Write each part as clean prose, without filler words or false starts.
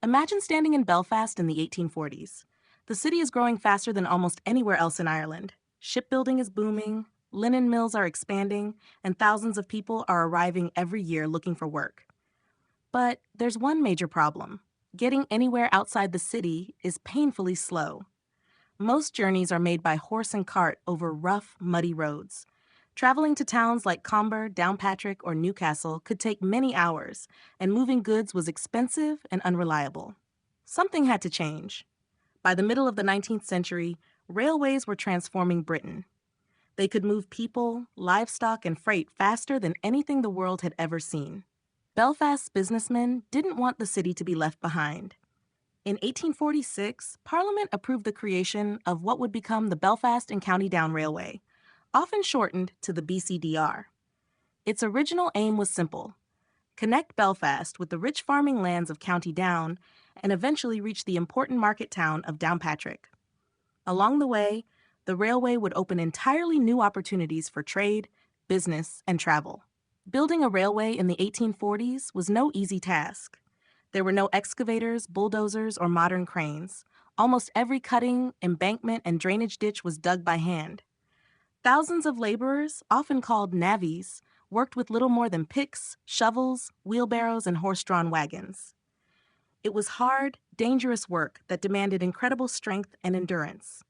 Imagine standing in Belfast in the 1840s. The city is growing faster than almost anywhere else in Ireland. Shipbuilding is booming, linen mills are expanding, and thousands of people are arriving every year looking for work. But there's one major problem. Getting anywhere outside the city is painfully slow. Most journeys are made by horse and cart over rough, muddy roads. Traveling to towns like Comber, Downpatrick, or Newcastle could take many hours, and moving goods was expensive and unreliable. Something had to change. By the middle of the 19th century, railways were transforming Britain. They could move people, livestock, and freight faster than anything the world had ever seen. Belfast's businessmen didn't want the city to be left behind. In 1846, Parliament approved the creation of what would become the Belfast and County Down Railway, often shortened to the BCDR. Its original aim was simple: connect Belfast with the rich farming lands of County Down and eventually reach the important market town of Downpatrick. Along the way, the railway would open entirely new opportunities for trade, business, and travel. Building a railway in the 1840s was no easy task. There were no excavators, bulldozers, or modern cranes. Almost every cutting, embankment, and drainage ditch was dug by hand. Thousands of laborers, often called Navvies, worked with little more than picks, shovels, wheelbarrows, and horse-drawn wagons. It was hard, dangerous work that demanded incredible strength and endurance.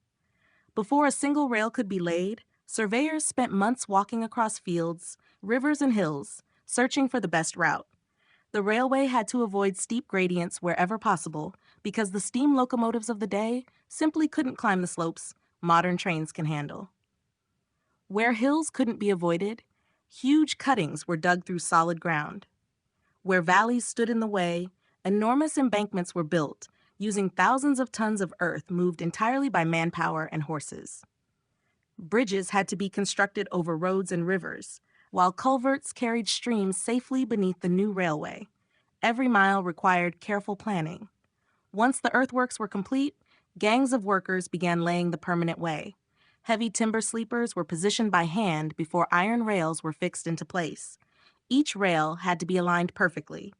Before a single rail could be laid, surveyors spent months walking across fields, rivers, and hills, searching for the best route. The railway had to avoid steep gradients wherever possible because the steam locomotives of the day simply couldn't climb the slopes modern trains can handle. Where hills couldn't be avoided, huge cuttings were dug through solid ground. Where valleys stood in the way, enormous embankments were built, using thousands of tons of earth moved entirely by manpower and horses. Bridges had to be constructed over roads and rivers, while culverts carried streams safely beneath the new railway. Every mile required careful planning. Once the earthworks were complete, gangs of workers began laying the permanent way. Heavy timber sleepers were positioned by hand before iron rails were fixed into place. Each rail had to be aligned perfectly.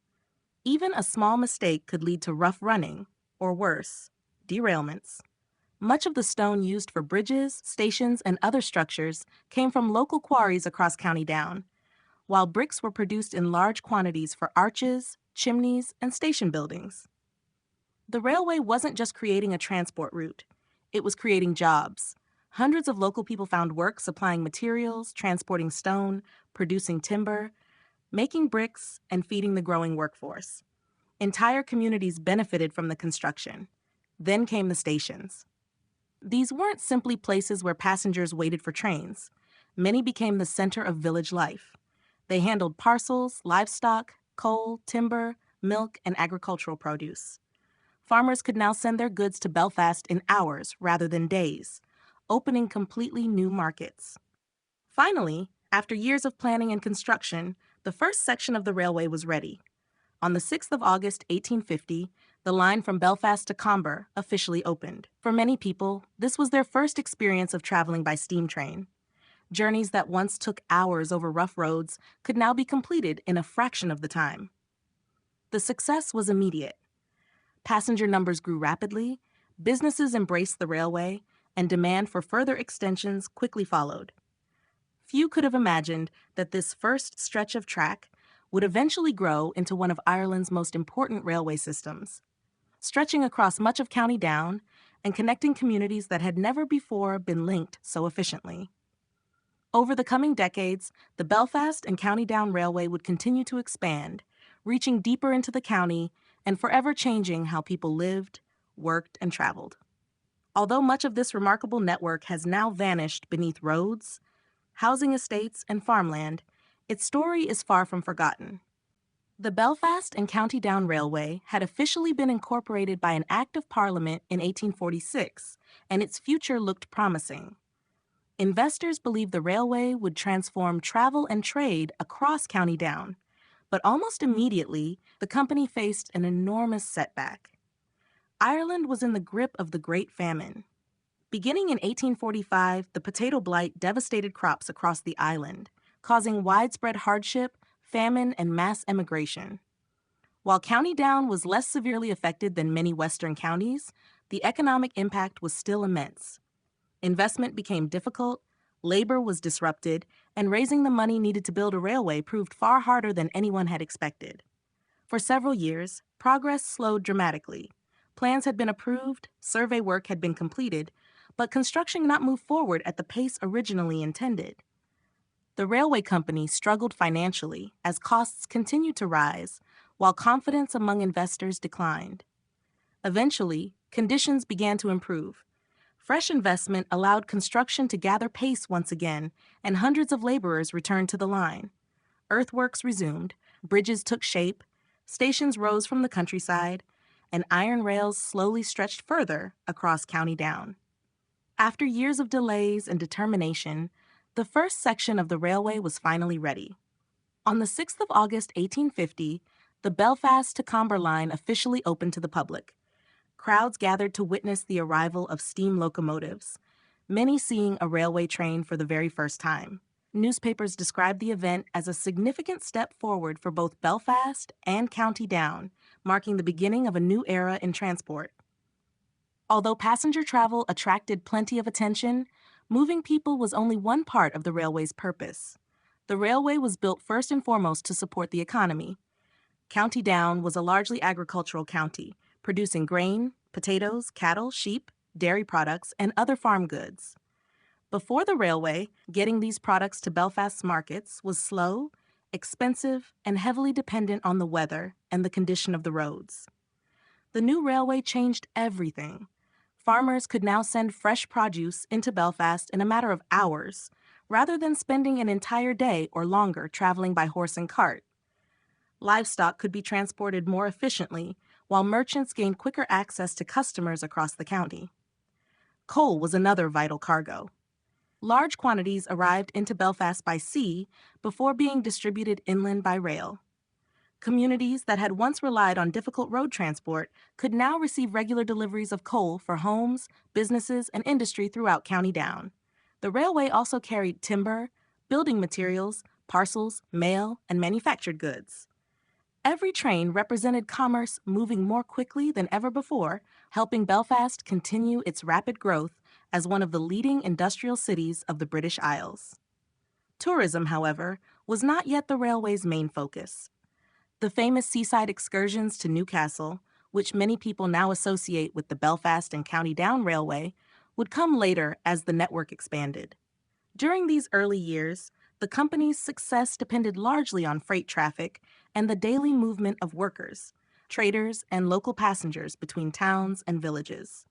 Even a small mistake could lead to rough running, or worse, derailments. Much of the stone used for bridges, stations, and other structures came from local quarries across County Down, while bricks were produced in large quantities for arches, chimneys, and station buildings. The railway wasn't just creating a transport route. It was creating jobs. Hundreds of local people found work supplying materials, transporting stone, producing timber, making bricks, and feeding the growing workforce. Entire communities benefited from the construction. Then came the stations. These weren't simply places where passengers waited for trains. Many became the center of village life. They handled parcels, livestock, coal, timber, milk, and agricultural produce. Farmers could now send their goods to Belfast in hours rather than days, opening completely new markets. Finally, after years of planning and construction, the first section of the railway was ready. On the 6th of August, 1850, the line from Belfast to Comber officially opened. For many people, this was their first experience of traveling by steam train. Journeys that once took hours over rough roads could now be completed in a fraction of the time. The success was immediate. Passenger numbers grew rapidly, businesses embraced the railway, and demand for further extensions quickly followed. Few could have imagined that this first stretch of track would eventually grow into one of Ireland's most important railway systems, stretching across much of County Down and connecting communities that had never before been linked so efficiently. Over the coming decades, the Belfast and County Down Railway would continue to expand, reaching deeper into the county and forever changing how people lived, worked, and traveled. Although much of this remarkable network has now vanished beneath roads, housing estates, and farmland, its story is far from forgotten. The Belfast and County Down Railway had officially been incorporated by an Act of Parliament in 1846, and its future looked promising. Investors believed the railway would transform travel and trade across County Down, but almost immediately, the company faced an enormous setback. Ireland was in the grip of the Great Famine. Beginning in 1845, the potato blight devastated crops across the island, causing widespread hardship, famine, and mass emigration. While County Down was less severely affected than many western counties, the economic impact was still immense. Investment became difficult, labor was disrupted, and raising the money needed to build a railway proved far harder than anyone had expected. For several years, progress slowed dramatically. Plans had been approved, survey work had been completed, but construction did not move forward at the pace originally intended. The railway company struggled financially as costs continued to rise, while confidence among investors declined. Eventually, conditions began to improve. Fresh investment allowed construction to gather pace once again, and hundreds of laborers returned to the line. Earthworks resumed, bridges took shape, stations rose from the countryside, and iron rails slowly stretched further across County Down. After years of delays and determination, the first section of the railway was finally ready. On the 6th of August 1850, the Belfast to Comber line officially opened to the public. Crowds gathered to witness the arrival of steam locomotives, many seeing a railway train for the very first time. Newspapers described the event as a significant step forward for both Belfast and County Down, marking the beginning of a new era in transport. Although passenger travel attracted plenty of attention, moving people was only one part of the railway's purpose. The railway was built first and foremost to support the economy. County Down was a largely agricultural county, producing grain, potatoes, cattle, sheep, dairy products, and other farm goods. Before the railway, getting these products to Belfast's markets was slow, expensive, and heavily dependent on the weather and the condition of the roads. The new railway changed everything. Farmers could now send fresh produce into Belfast in a matter of hours, rather than spending an entire day or longer traveling by horse and cart. Livestock could be transported more efficiently, while merchants gained quicker access to customers across the county. Coal was another vital cargo. Large quantities arrived into Belfast by sea before being distributed inland by rail. Communities that had once relied on difficult road transport could now receive regular deliveries of coal for homes, businesses, and industry throughout County Down. The railway also carried timber, building materials, parcels, mail, and manufactured goods. Every train represented commerce moving more quickly than ever before, helping Belfast continue its rapid growth as one of the leading industrial cities of the British Isles. Tourism, however, was not yet the railway's main focus. The famous seaside excursions to Newcastle, which many people now associate with the Belfast and County Down Railway, would come later as the network expanded. During these early years, the company's success depended largely on freight traffic and the daily movement of workers, traders, and local passengers between towns and villages.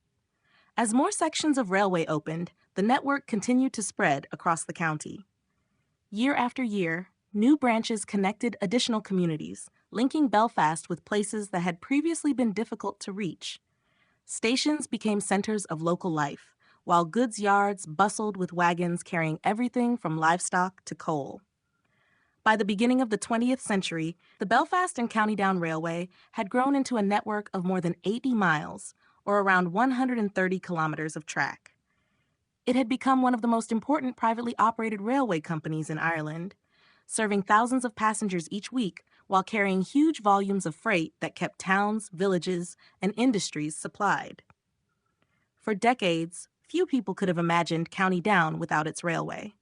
As more sections of railway opened, the network continued to spread across the county. Year after year, new branches connected additional communities, linking Belfast with places that had previously been difficult to reach. Stations became centers of local life, while goods yards bustled with wagons carrying everything from livestock to coal. By the beginning of the 20th century, the Belfast and County Down Railway had grown into a network of more than 80 miles, or around 130 kilometers of track. It had become one of the most important privately operated railway companies in Ireland, serving thousands of passengers each week while carrying huge volumes of freight that kept towns, villages, and industries supplied. For decades, few people could have imagined County Down without its railway.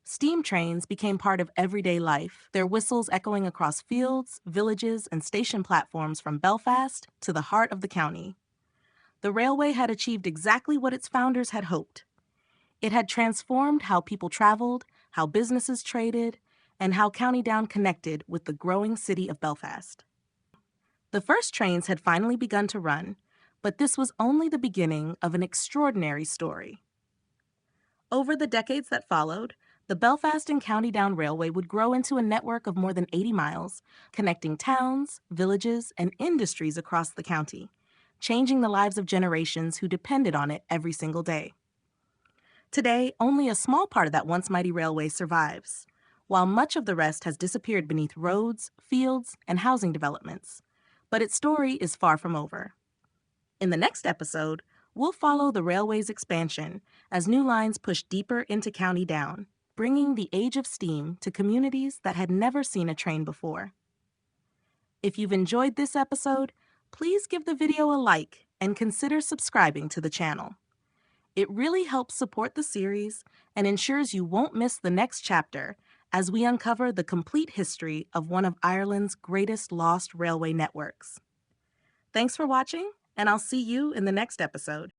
Steam trains became part of everyday life, their whistles echoing across fields, villages, and station platforms from Belfast to the heart of the county. The railway had achieved exactly what its founders had hoped. It had transformed how people traveled, how businesses traded, and how County Down connected with the growing city of Belfast. The first trains had finally begun to run, but this was only the beginning of an extraordinary story. Over the decades that followed, the Belfast and County Down Railway would grow into a network of more than 80 miles, connecting towns, villages, and industries across the county, changing the lives of generations who depended on it every single day. Today, only a small part of that once mighty railway survives, while much of the rest has disappeared beneath roads, fields, and housing developments. But its story is far from over. In the next episode, we'll follow the railway's expansion as new lines push deeper into County Down, bringing the age of steam to communities that had never seen a train before. If you've enjoyed this episode, please give the video a like and consider subscribing to the channel. It really helps support the series and ensures you won't miss the next chapter as we uncover the complete history of one of Ireland's greatest lost railway networks. Thanks for watching, and I'll see you in the next episode.